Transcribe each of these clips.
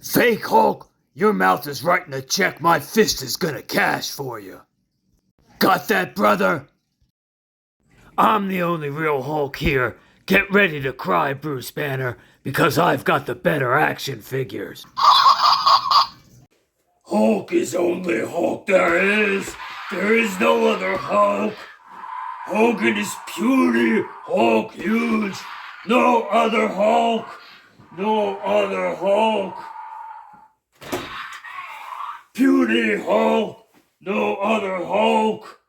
Fake Hulk, your mouth is writing a check my fist is gonna cash for you. Got that, brother? I'm the only real Hulk here. Get ready to cry, Bruce Banner, because I've got the better action figures. Hulk is only Hulk there is. There is no other Hulk. Hogan is puny, Hulk huge. No other Hulk. No other Hulk. Puny Hulk. No other Hulk.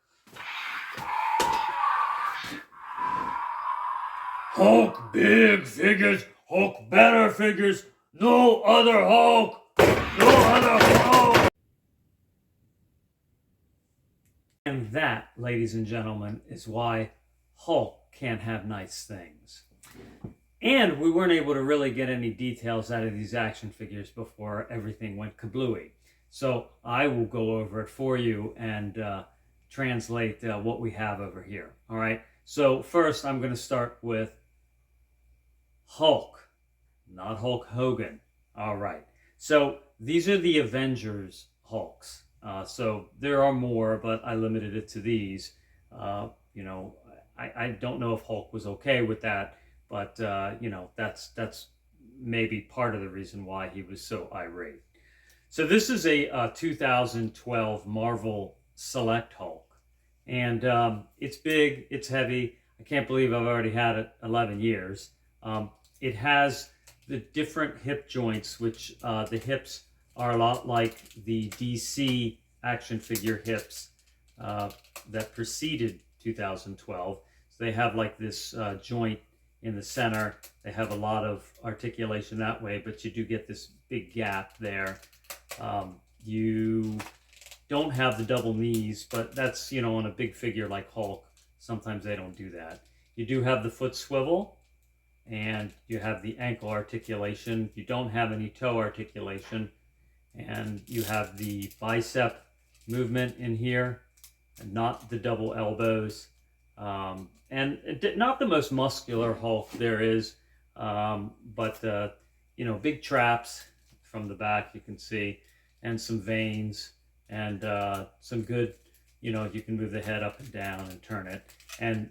Hulk big figures. Hulk better figures. No other Hulk. No other Hulk. And that, ladies and gentlemen, is why Hulk can't have nice things. And we weren't able to really get any details out of these action figures before everything went kablooey. So I will go over it for you and translate what we have over here. All right. So first, I'm going to start with Hulk, not Hulk Hogan. All right. So these are the Avengers Hulks. So there are more, but I limited it to these. I don't know if Hulk was okay with that, but that's maybe part of the reason why he was so irate. So this is a 2012 Marvel Select Hulk, and it's big, it's heavy. I can't believe I've already had it 11 years. It has the different hip joints, which the hips are a lot like the DC action figure hips that preceded 2012. So they have like this joint in the center. They have a lot of articulation that way, but you do get this big gap there. You don't have the double knees, but that's, on a big figure like Hulk, sometimes they don't do that. You do have the foot swivel, and you have the ankle articulation. You don't have any toe articulation, and you have the bicep movement in here, and not the double elbows, and not the most muscular Hulk there is, but big traps from the back you can see, and some veins, and some good, you can move the head up and down and turn it, and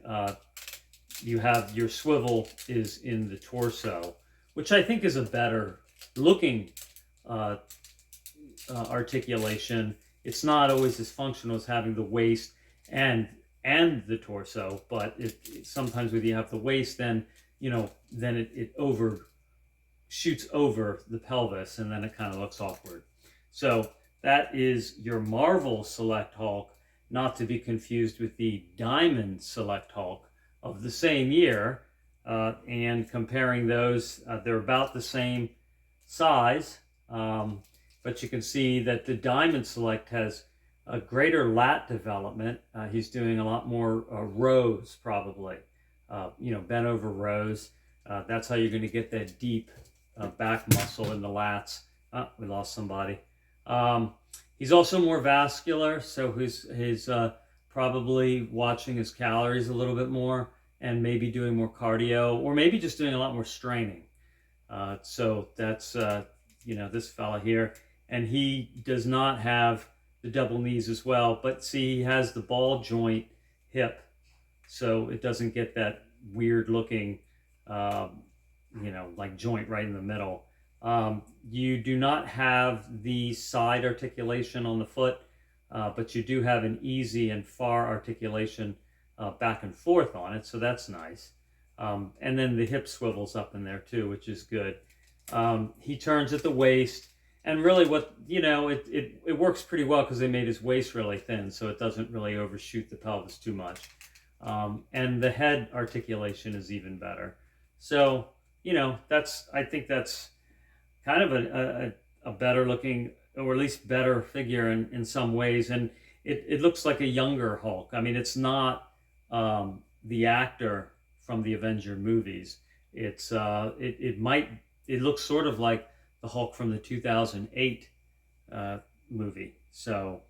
you have your swivel is in the torso, which I think is a better looking articulation. It's not always as functional as having the waist and the torso, but it sometimes when you have the waist, then it shoots over the pelvis, and then it kind of looks awkward. So that is your Marvel Select Hulk, not to be confused with the Diamond Select Hulk of the same year. And comparing those, they're about the same size. But you can see that the Diamond Select has a greater lat development. He's doing a lot more rows, probably. Bent over rows. That's how you're going to get that deep back muscle in the lats. We lost somebody. He's also more vascular, so he's probably watching his calories a little bit more, and maybe doing more cardio, or maybe just doing a lot more straining. So that's this fella here. And he does not have the double knees as well, but see, he has the ball joint hip, so it doesn't get that weird looking, like joint right in the middle. You do not have the side articulation on the foot, but you do have an easy and far articulation back and forth on it, so that's nice. And then the hip swivels up in there too, which is good. He turns at the waist. And really it works pretty well because they made his waist really thin, so it doesn't really overshoot the pelvis too much. And the head articulation is even better. So, I think that's kind of a better looking, or at least better figure in some ways. And it looks like a younger Hulk. I mean, it's not the actor from the Avenger movies. It looks sort of like the Hulk from the 2008 movie. So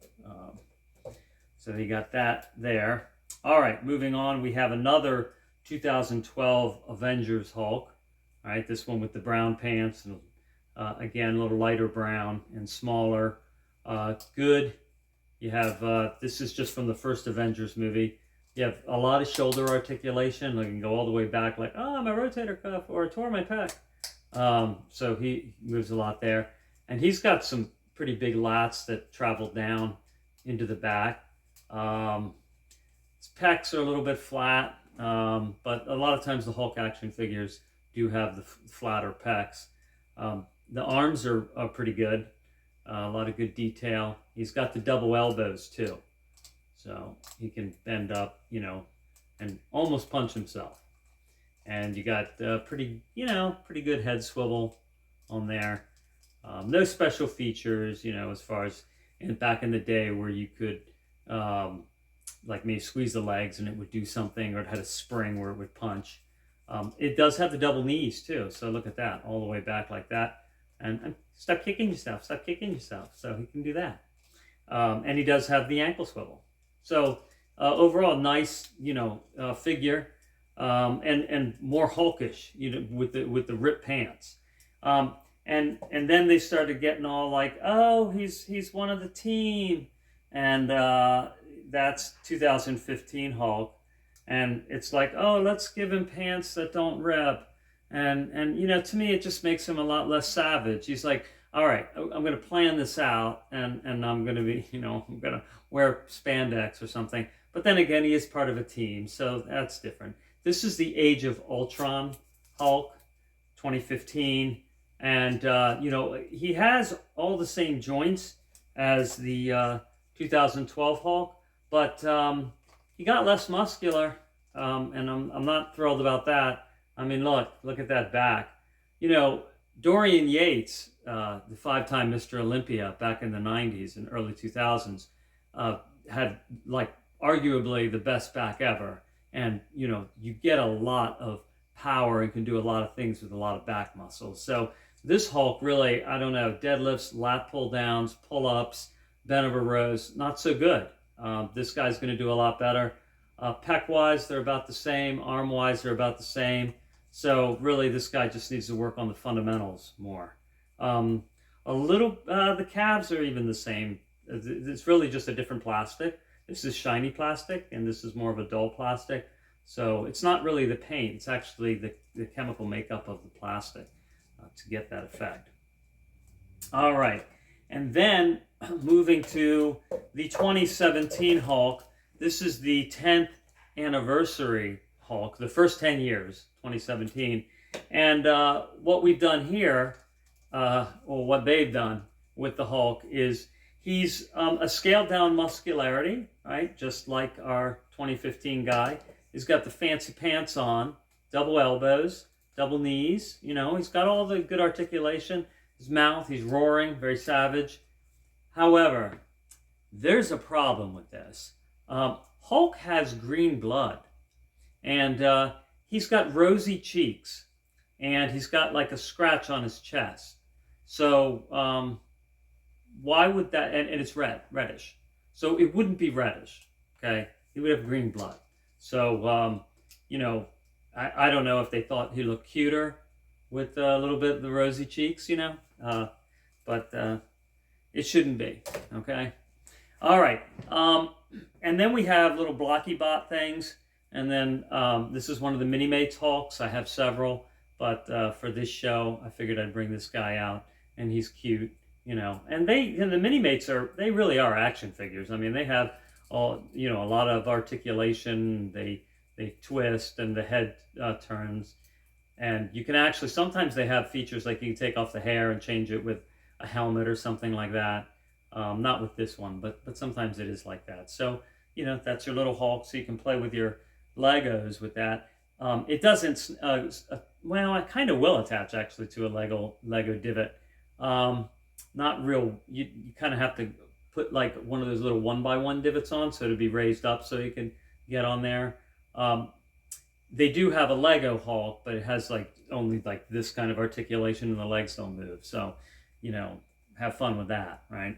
you got that there. All right, moving on, we have another 2012 Avengers Hulk. All right, this one with the brown pants and Again, a little lighter brown and smaller. Good. You have, this is just from the first Avengers movie. You have a lot of shoulder articulation. You can go all the way back like, oh, my rotator cuff or I tore my pec. So he moves a lot there. And he's got some pretty big lats that travel down into the back. His pecs are a little bit flat, but a lot of times the Hulk action figures do have the flatter pecs. The arms are pretty good. A lot of good detail. He's got the double elbows too. So he can bend up, and almost punch himself. And you got pretty good head swivel on there. No special features, as far as back in the day where you could, like maybe squeeze the legs and it would do something, or it had a spring where it would punch. It does have the double knees too. So look at that, all the way back like that. And stop kicking yourself, stop kicking yourself. So he can do that. And he does have the ankle swivel. So overall, nice, figure, and more hulkish, with the ripped pants. And then they started getting all like, oh, he's one of the team, and that's 2015 Hulk, and it's like, oh, let's give him pants that don't rip, and to me it just makes him a lot less savage. He's like, all right, I'm going to plan this out, and I'm going to be, I'm going to wear spandex or something. But then again, he is part of a team, so that's different. This is the Age of Ultron Hulk, 2015, and he has all the same joints as the 2012 Hulk, but he got less muscular, and I'm not thrilled about that. I mean, look at that back. Dorian Yates, the 5-time Mr. Olympia back in the 90s and early 2000s, had like arguably the best back ever. And, you get a lot of power and can do a lot of things with a lot of back muscles. So this Hulk really, I don't know, deadlifts, lat pull downs, pull-ups, bent over rows, not so good. This guy's going to do a lot better. Pec-wise, they're about the same. Arm-wise, they're about the same. So really, this guy just needs to work on the fundamentals more. The calves are even the same. It's really just a different plastic. This is shiny plastic, and this is more of a dull plastic. So it's not really the paint. It's actually the chemical makeup of the plastic to get that effect. All right. And then moving to the 2017 Hulk. This is the 10th anniversary Hulk, the first 10 years, 2017. And what we've done here, or what they've done with the Hulk, is he's a scaled down muscularity, right? Just like our 2015 guy. He's got the fancy pants on, double elbows, double knees. He's got all the good articulation. His mouth, he's roaring, very savage. However, there's a problem with this. Hulk has green blood, and he's got rosy cheeks, and he's got like a scratch on his chest. So why would that, and it's reddish. So it wouldn't be reddish, okay? He would have green blood. So, I don't know if they thought he looked cuter with a little bit of the rosy cheeks, but it shouldn't be, okay? All right, and then we have little blocky bot things, and then this is one of the Mini-Mates Hulks. I have several, but for this show, I figured I'd bring this guy out, and he's cute, And the Mini-Mates they really are action figures. I mean, they have a lot of articulation. They twist, and the head turns, and you can actually, sometimes they have features like you can take off the hair and change it with a helmet or something like that. Not with this one, but sometimes it is like that. So that's your little Hulk, so you can play with your Legos with that. It doesn't. Well, I kind of will attach actually to a Lego divot. Not real. You kind of have to put like one of those little 1x1 divots on, so to be raised up so you can get on there. They do have a Lego Hulk, but it has like only like this kind of articulation, and the legs don't move. So, have fun with that, right?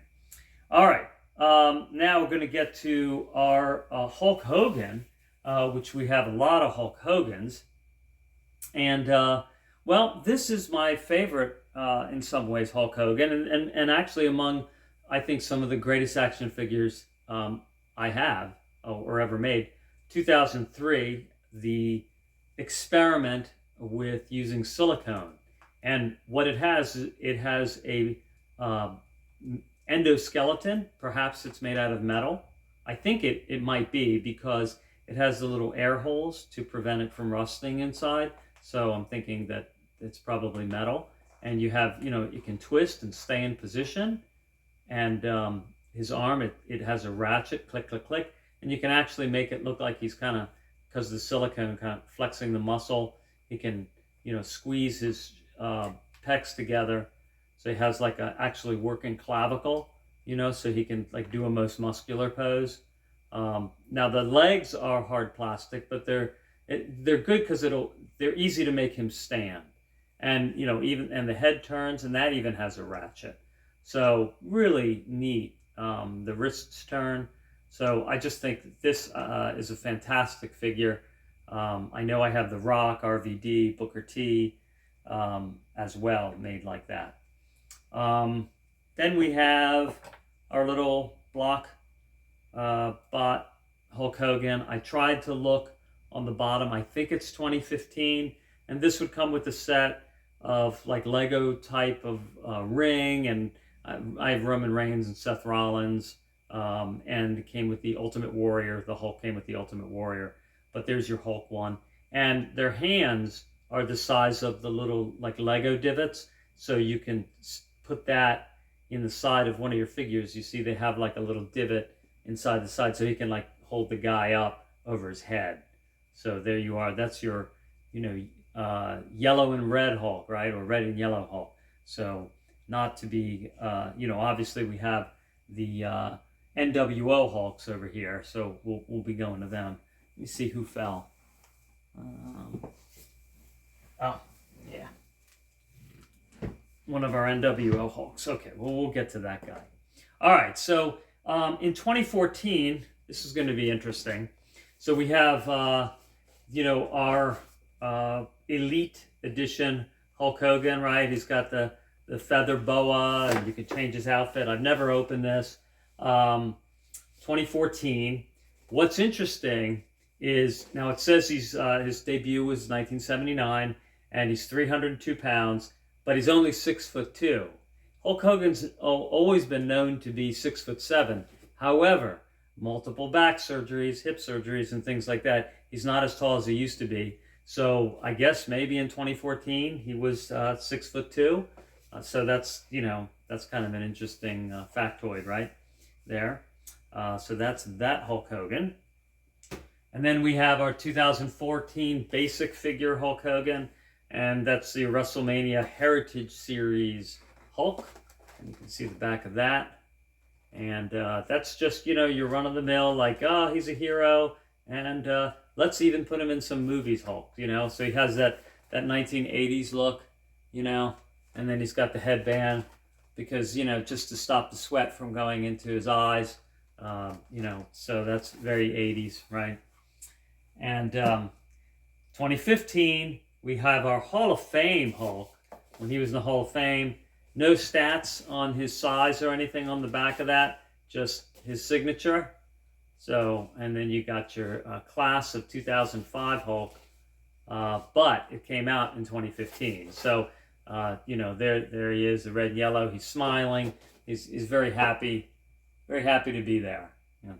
All right. Now we're going to get to our Hulk Hogan, which we have a lot of Hulk Hogans, and Well, this is my favorite in some ways, Hulk Hogan, and actually among, I think, some of the greatest action figures I have or ever made. 2003, the experiment with using silicone. And what it has is it has a uh, endoskeleton. Perhaps it's made out of metal. I think it might be because it has the little air holes to prevent it from rusting inside. So I'm thinking that it's probably metal. And you have, you can twist and stay in position. And his arm, it has a ratchet, click, click, click. And you can actually make it look like he's kind of, because the silicone kind of flexing the muscle, he can, squeeze his pecs together. So he has like a actually working clavicle, so he can like do a most muscular pose. Now the legs are hard plastic, but they're good because they're easy to make him stand, and and the head turns, and that even has a ratchet. So really neat. The wrists turn. So I just think that this is a fantastic figure. I know I have The Rock, RVD, Booker T as well, made like that. Then we have our little block bot Hulk Hogan. I tried to look on the bottom. I think it's 2015, and this would come with a set of like Lego type of ring, and I have Roman Reigns and Seth Rollins, and it came with the Ultimate Warrior. The Hulk came with the Ultimate Warrior, but there's your Hulk one, and their hands are the size of the little like Lego divots, so you can put that in the side of one of your figures. You see they have like a little divot inside the side, so he can like hold the guy up over his head. So there you are. That's your, yellow and red Hulk, right? Or red and yellow Hulk. So not to be, obviously we have the NWO Hulks over here, so we'll be going to them. Let me see who fell. Oh, yeah. One of our NWO Hulks. Okay, well, we'll get to that guy. All right, so in 2014, this is going to be interesting. So we have, our Elite Edition Hulk Hogan, right? He's got the feather boa, and you can change his outfit. I've never opened this. 2014. What's interesting is, now it says his debut was 1979, and he's 302 pounds, but he's only 6'2". Hulk Hogan's always been known to be 6'7". However, multiple back surgeries, hip surgeries, and things like that, he's not as tall as he used to be. So I guess maybe in 2014 he was 6'2". So that's kind of an interesting factoid right there. So that's that Hulk Hogan. And then we have our 2014 basic figure Hulk Hogan, and that's the WrestleMania Heritage Series Hulk. And you can see the back of that. And that's just, your run-of-the-mill, like, oh, he's a hero, and let's even put him in some movies Hulk, So he has that 1980s look, and then he's got the headband because, just to stop the sweat from going into his eyes, so that's very 80s, right? And 2015, we have our Hall of Fame Hulk. When he was in the Hall of Fame, no stats on his size or anything on the back of that, just his signature. So, and then you got your class of 2005 Hulk, but it came out in 2015. So, there he is, the red and yellow. He's smiling. He's very happy to be there.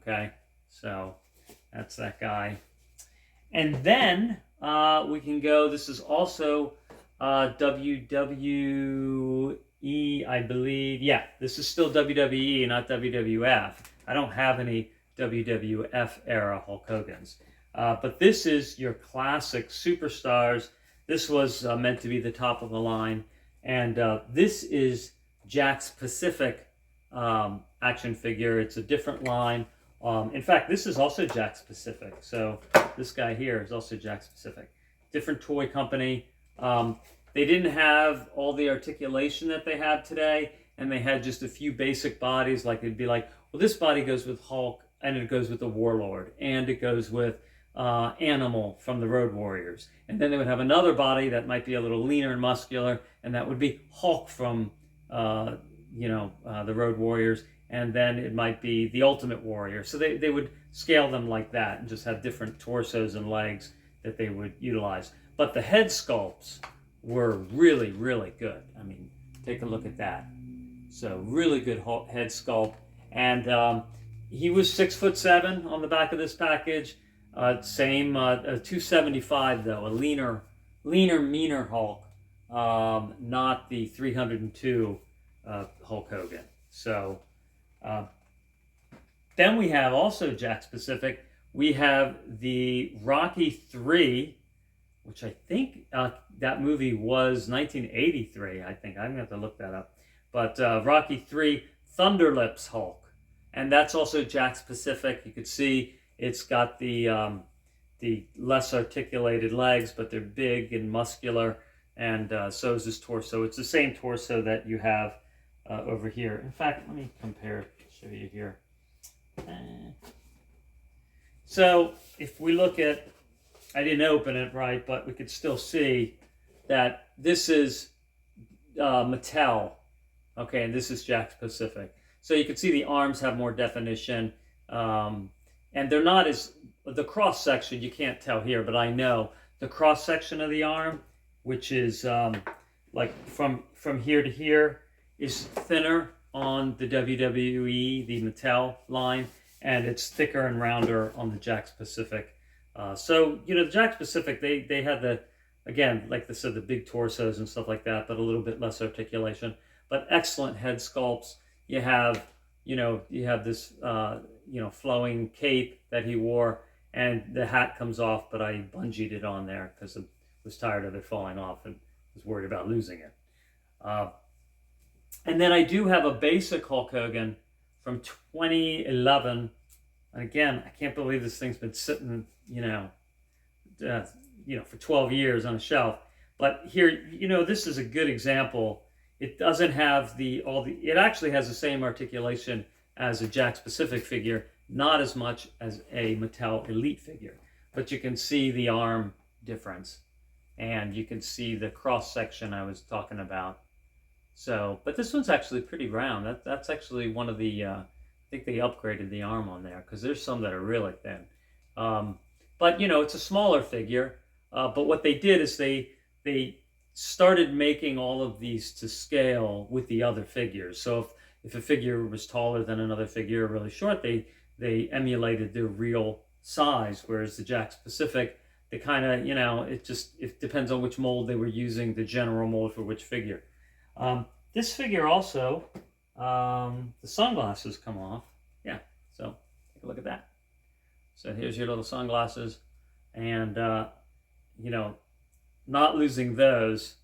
Okay, so that's that guy. And then we can go. This is also WWE, I believe. Yeah, this is still WWE, not WWF. I don't have any WWF era Hulk Hogan's. But this is your classic superstars. This was meant to be the top of the line. And this is Jakks Pacific action figure. It's a different line. In fact, this is also Jakks Pacific. So this guy here is also Jakks Pacific. Different toy company. They didn't have all the articulation that they have today, and they had just a few basic bodies. Like it'd be like, well, this body goes with Hulk, and it goes with the Warlord, and it goes with Animal from the Road Warriors. And then they would have another body that might be a little leaner and muscular, and that would be Hulk from, the Road Warriors. And then it might be the Ultimate Warrior. So they would scale them like that and just have different torsos and legs that they would utilize. But the head sculpts were really, really good. I mean, take a look at that. So really good head sculpt. And he was 6'7" on the back of this package. Same 275 though, a leaner, meaner Hulk, not the 302 Hulk Hogan. So then we have also Jakks Pacific. We have the Rocky 3, which I think that movie was 1983. I think I'm gonna have to look that up. But Rocky 3, Thunderlips Hulk, and that's also Jakks Pacific. You could see it's got the less articulated legs, but they're big and muscular, and so is his torso. It's the same torso that you have over here. In fact, let me compare, show you here. So if we look at, I didn't open it right, but we could still see that this is Mattel, okay, and this is Jakks Pacific. So you can see the arms have more definition, and they're not as, the cross section you can't tell here, but I know the cross section of the arm, which is like from here to here, is thinner on the WWE, the Mattel line, and it's thicker and rounder on the Jakks Pacific. So, the Jakks Pacific, they had the, again, like I said, the big torsos and stuff like that, but a little bit less articulation. But excellent head sculpts. You have this, flowing cape that he wore, and the hat comes off, but I bungeed it on there because I was tired of it falling off and was worried about losing it. And then I do have a basic Hulk Hogan from 2011. And again, I can't believe this thing's been sitting, for 12 years on a shelf. But here, this is a good example. It doesn't have it actually has the same articulation as a Jakks Pacific figure, not as much as a Mattel Elite figure. But you can see the arm difference, and you can see the cross section I was talking about. So, but this one's actually pretty round. That's actually one of the, I think they upgraded the arm on there, because there's some that are really thin. But, it's a smaller figure. But what they did is they started making all of these to scale with the other figures. So if a figure was taller than another figure, or really short, they emulated their real size. Whereas the Jakks Pacific, they kind of, it depends on which mold they were using, the general mold for which figure. This figure also, the sunglasses come off. Yeah, so take a look at that. So here's your little sunglasses, and not losing those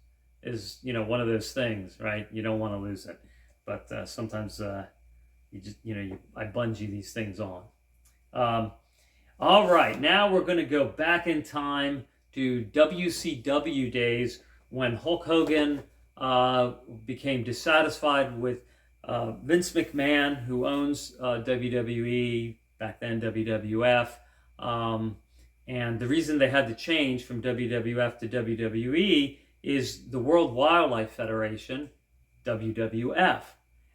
is one of those things, right? You don't want to lose it, but sometimes you just I bungee these things on. All right, now we're going to go back in time to WCW days when Hulk Hogan became dissatisfied with Vince McMahon, who owns WWE, back then WWF, and the reason they had to change from WWF to WWE is the World Wildlife Federation, WWF,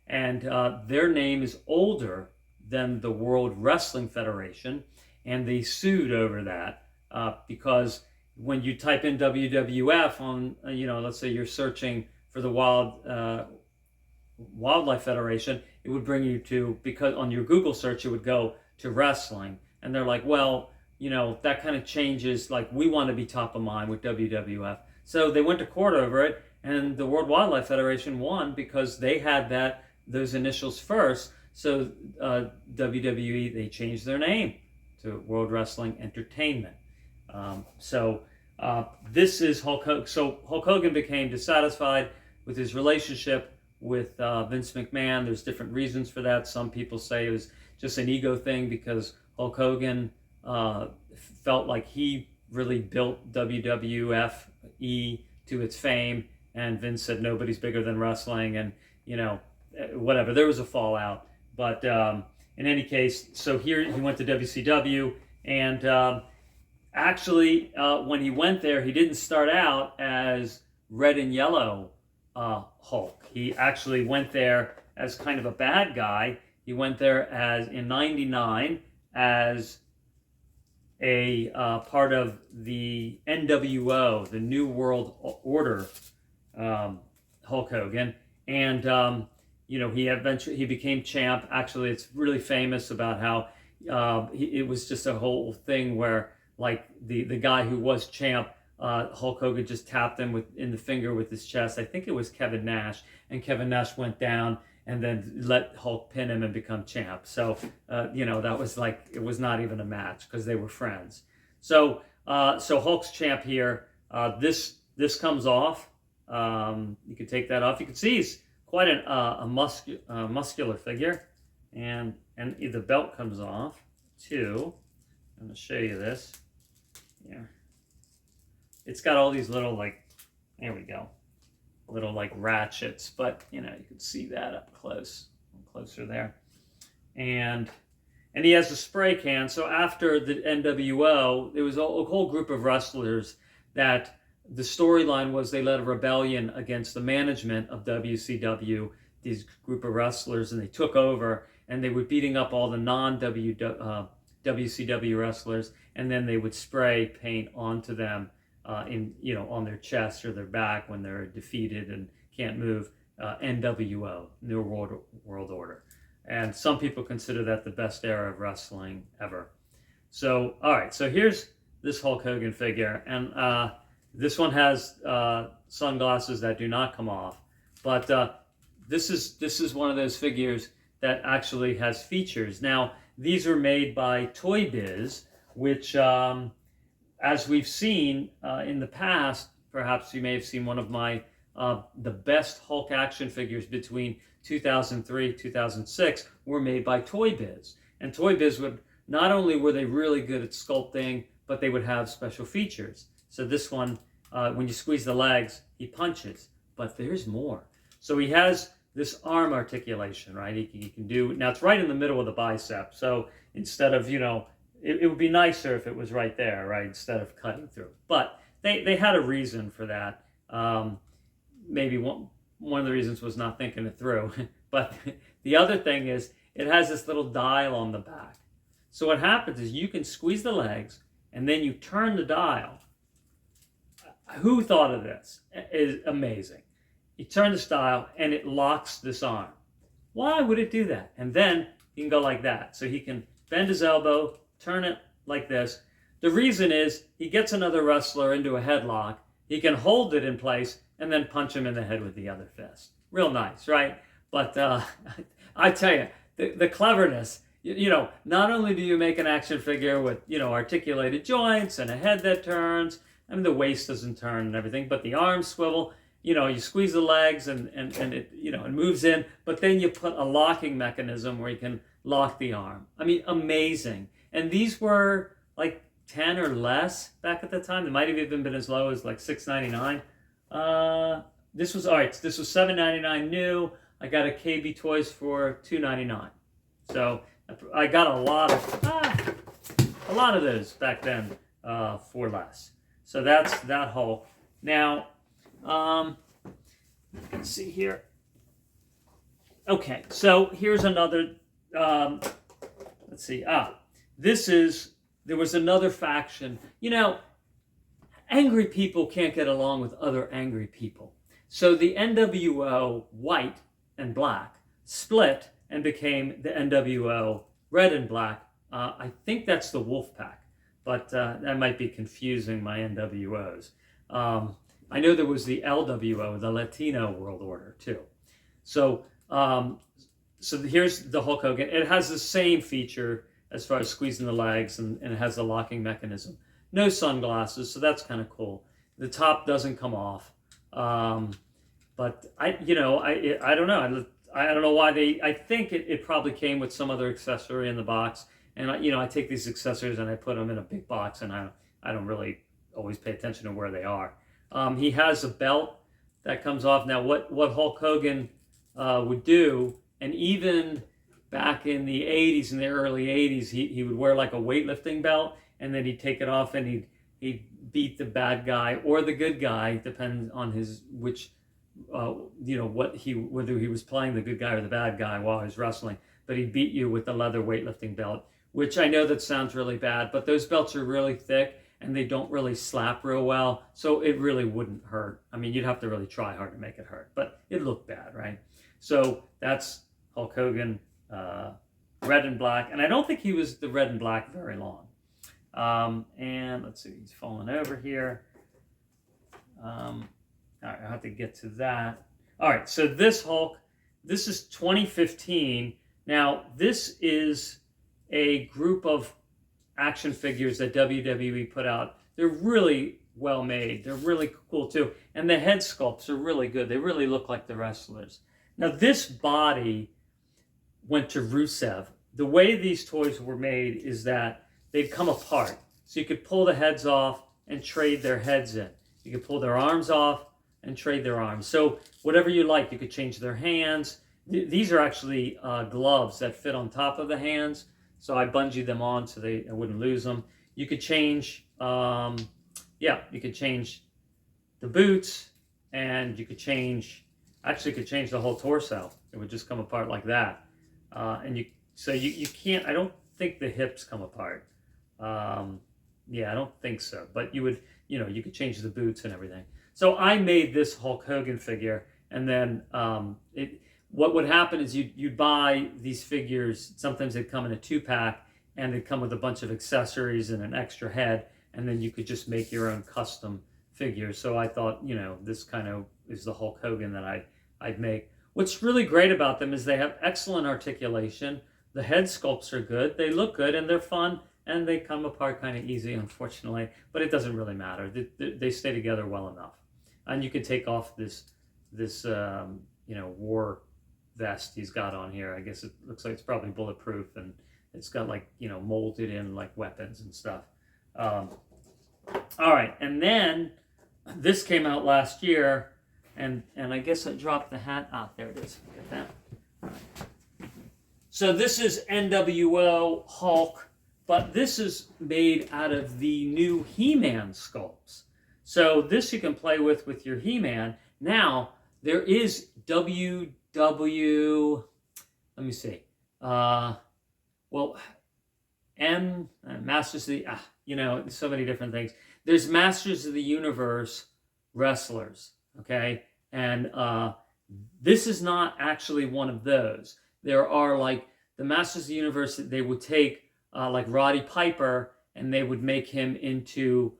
and their name is older than the World Wrestling Federation, and they sued over that because when you type in WWF on, let's say you're searching for the Wildlife Federation, it would bring you to, because on your Google search it would go to wrestling, and they're like, well, that kind of changes, like, we want to be top of mind with WWF. So they went to court over it, and the World Wildlife Federation won because they had those initials first. So WWE, they changed their name to World Wrestling Entertainment. This is Hulk Hogan. So Hulk Hogan became dissatisfied with his relationship with Vince McMahon. There's different reasons for that. Some people say it was just an ego thing because Hulk Hogan felt like he really built WWFE to its fame, and Vince said nobody's bigger than wrestling, and whatever. There was a fallout, but in any case, so here he went to WCW, and actually, when he went there, he didn't start out as red and yellow Hulk. He actually went there as kind of a bad guy. He went there as in '99 as a part of the NWO, the New World Order, Hulk Hogan, and he became champ. Actually, it's really famous about how it was just a whole thing where like the guy who was champ, Hulk Hogan just tapped him in the finger with his chest. I think it was Kevin Nash, and Kevin Nash went down and then let Hulk pin him and become champ. So, that was like, it was not even a match because they were friends. So Hulk's champ here. This comes off. You can take that off. You can see he's quite a muscular figure. And the belt comes off too. I'm going to show you this. Yeah. It's got all these little there we go. Little ratchets, but you can see that up close, closer there, and he has a spray can. So after the NWO, there was a whole group of wrestlers that the storyline was they led a rebellion against the management of WCW. These group of wrestlers, and they took over, and they were beating up all the WCW wrestlers, and then they would spray paint onto them. On their chest or their back when they're defeated and can't move. NWO, New World Order, and some people consider that the best era of wrestling ever. So, all right, so here's this Hulk Hogan figure, and this one has sunglasses that do not come off, but this is one of those figures that actually has features. Now, these are made by Toy Biz, which as we've seen in the past, perhaps you may have seen one of my the best Hulk action figures between 2003 2006 were made by Toy Biz. And Toy Biz not only were they really good at sculpting, but they would have special features. So this one, when you squeeze the legs, he punches. But there's more. So he has this arm articulation, right? He can do, now it's right in the middle of the bicep. So instead of, it would be nicer if it was right there, right, instead of cutting through. But they had a reason for that. Maybe one of the reasons was not thinking it through. But the other thing is it has this little dial on the back. So what happens is you can squeeze the legs and then you turn the dial. Who thought of this? It is amazing. You turn this dial and it locks this arm. Why would it do that? And then he can go like that. So he can bend his elbow, turn it like this. The reason is he gets another wrestler into a headlock. He can hold it in place and then punch him in the head with the other fist. Real nice, right? But I tell you, the cleverness, not only do you make an action figure with, articulated joints and a head that turns, the waist doesn't turn and everything, but the arms swivel, you squeeze the legs and it, it moves in, but then you put a locking mechanism where you can lock the arm. Amazing. And these were like 10 or less back at the time. They might have even been as low as like $6.99. This was $7.99 new. I got a KB Toys for $2.99. So I got a lot of those back then for less. So that's that Hulk. There Let's see here. Okay, so here's another, let's see. There was another faction. You know, angry people can't get along with other angry people. So the NWO white and black split and became the NWO red and black. I think that's the Wolfpack, but that might be confusing my NWOs. I know there was the LWO, the Latino World Order, too. So here's the Hulk Hogan. It has the same feature as far as squeezing the legs, and it has the locking mechanism. No sunglasses, so that's kind of cool. The top doesn't come off. But I don't know. I don't know why I think it probably came with some other accessory in the box. And I take these accessories and I put them in a big box, and I don't really always pay attention to where they are. He has a belt that comes off. Now, what Hulk Hogan would do, and even back in the 80s, in the early 80s, he would wear like a weightlifting belt, and then he'd take it off and he'd beat the bad guy or the good guy, depending on whether he was playing the good guy or the bad guy while he was wrestling. But he'd beat you with the leather weightlifting belt, which I know that sounds really bad, but those belts are really thick and they don't really slap real well, so it really wouldn't hurt. I mean, you'd have to really try hard to make it hurt, but it looked bad, right? So that's Hulk Hogan, red and black, and I don't think he was the red and black very long. And let's see, he's falling over here. All right, I'll have to get to that. All right, so this Hulk, this is 2015. Now, this is a group of action figures that WWE put out. They're really well made. They're really cool too. And the head sculpts are really good. They really look like the wrestlers. Now, this body went to Rusev. The way these toys were made is that they'd come apart. So you could pull the heads off and trade their heads in. You could pull their arms off and trade their arms. So whatever you like, you could change their hands. These are actually gloves that fit on top of the hands. So I bungeed them on so I wouldn't lose them. You could change, you could change the boots, and you could change the whole torso. It would just come apart like that. So you can't, I don't think the hips come apart. I don't think so. But you could change the boots and everything. So I made this Hulk Hogan figure, and then what would happen is you'd buy these figures. Sometimes they'd come in a 2-pack, and they'd come with a bunch of accessories and an extra head, and then you could just make your own custom figure. So I thought, this kind of is the Hulk Hogan that I'd make. What's really great about them is they have excellent articulation. The head sculpts are good. They look good, and they're fun, and they come apart kind of easy, unfortunately, but it doesn't really matter. They stay together well enough. And you can take off this war vest he's got on here. I guess it looks like it's probably bulletproof, and it's got molded in weapons and stuff. All right, and then this came out last year, and I guess I dropped the hat. There it is. Get that. All right. So this is NWO Hulk, but this is made out of the new He-Man sculpts. So this you can play with your He-Man. Now there is let me see. Masters of the, so many different things. There's Masters of the Universe wrestlers, okay? And this is not actually one of those. There are the Masters of the Universe, they would take Roddy Piper, and they would make him into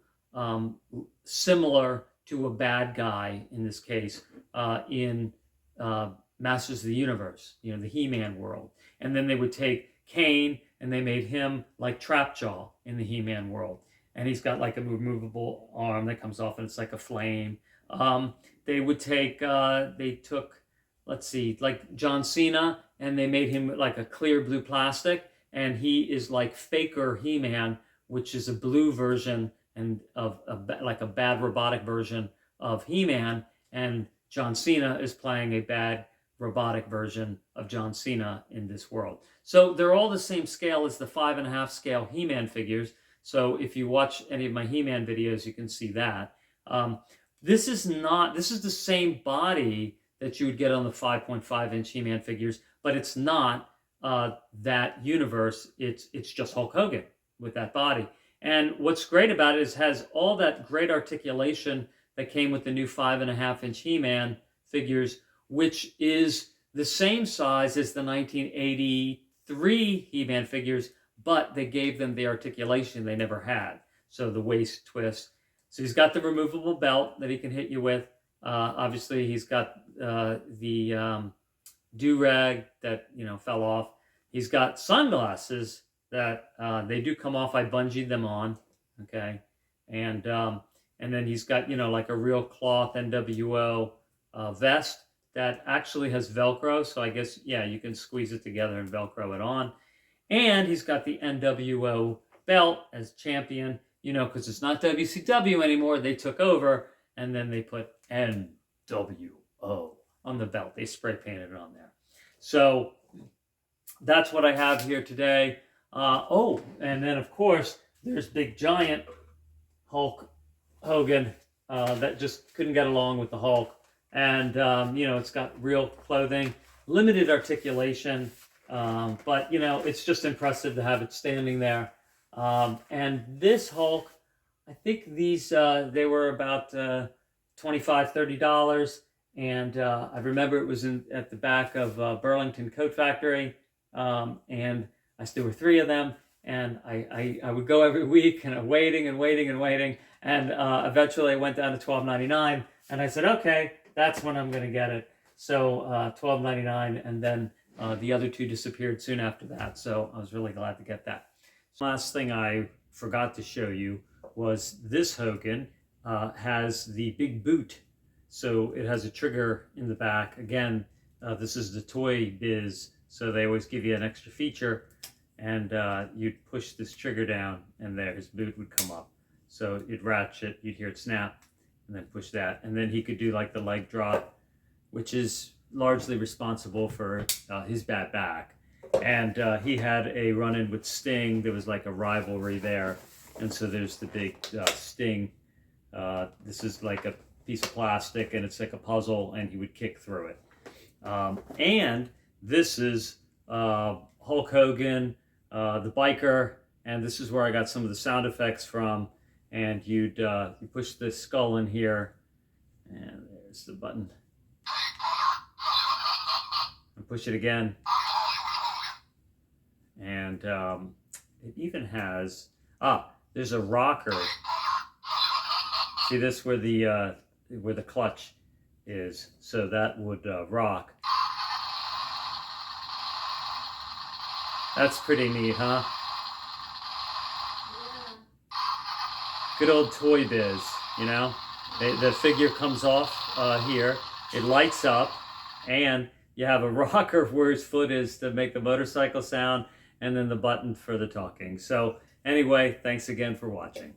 similar to a bad guy, in this case, in Masters of the Universe, the He-Man world. And then they would take Kane, and they made him like Trapjaw in the He-Man world. And he's got a removable arm that comes off, and it's like a flame. They would take, John Cena, and they made him like a clear blue plastic, and he is like Faker He-Man, which is a blue version and of a bad robotic version of He-Man, and John Cena is playing a bad robotic version of John Cena in this world. So they're all the same scale as the 5.5 scale He-Man figures. So if you watch any of my He-Man videos, you can see that. This is the same body that you would get on the 5.5 inch He-Man figures, but it's not that universe. It's just Hulk Hogan with that body. And what's great about it is it has all that great articulation that came with the new 5.5 inch He-Man figures, which is the same size as the 1983 He-Man figures, but they gave them the articulation they never had. So the waist twist. So he's got the removable belt that he can hit you with. Obviously, he's got the do-rag that fell off. He's got sunglasses that they do come off. I bungeed them on, okay, and then he's got like a real cloth NWO vest that actually has Velcro. So I guess you can squeeze it together and Velcro it on. And he's got the NWO belt as champion, because it's not WCW anymore. They took over, and then they put NWO on the belt. They spray painted it on there. So that's what I have here today. And then, of course, there's big giant Hulk Hogan that just couldn't get along with the Hulk. And, it's got real clothing, limited articulation, but, it's just impressive to have it standing there. And this Hulk, I think these, they were about $25, $30. And I remember it was at the back of Burlington Coat Factory. And there were 3 of them. And I would go every week, and I'm waiting and waiting and waiting. And eventually I went down to $12.99. And I said, okay, that's when I'm going to get it. So $12.99. And then the other 2 disappeared soon after that. So I was really glad to get that. Last thing I forgot to show you was this Hogan has the big boot. So it has a trigger in the back. Again, this is the Toy Biz, so they always give you an extra feature, and you'd push this trigger down, and there his boot would come up. So you'd ratchet, you'd hear it snap, and then push that. And then he could do like the leg drop, which is largely responsible for his bad back. And he had a run-in with Sting. There was like a rivalry there. And so there's the big Sting. This is like a piece of plastic, and it's like a puzzle, and he would kick through it. And this is Hulk Hogan, the biker, and this is where I got some of the sound effects from. And you push the skull in here, and there's the button. And push it again. And it even has, there's a rocker. See this where the clutch is, so that would rock. That's pretty neat, huh? Good old Toy Biz, The figure comes off here, it lights up, and you have a rocker where his foot is to make the motorcycle sound, and then the button for the talking. So anyway, thanks again for watching.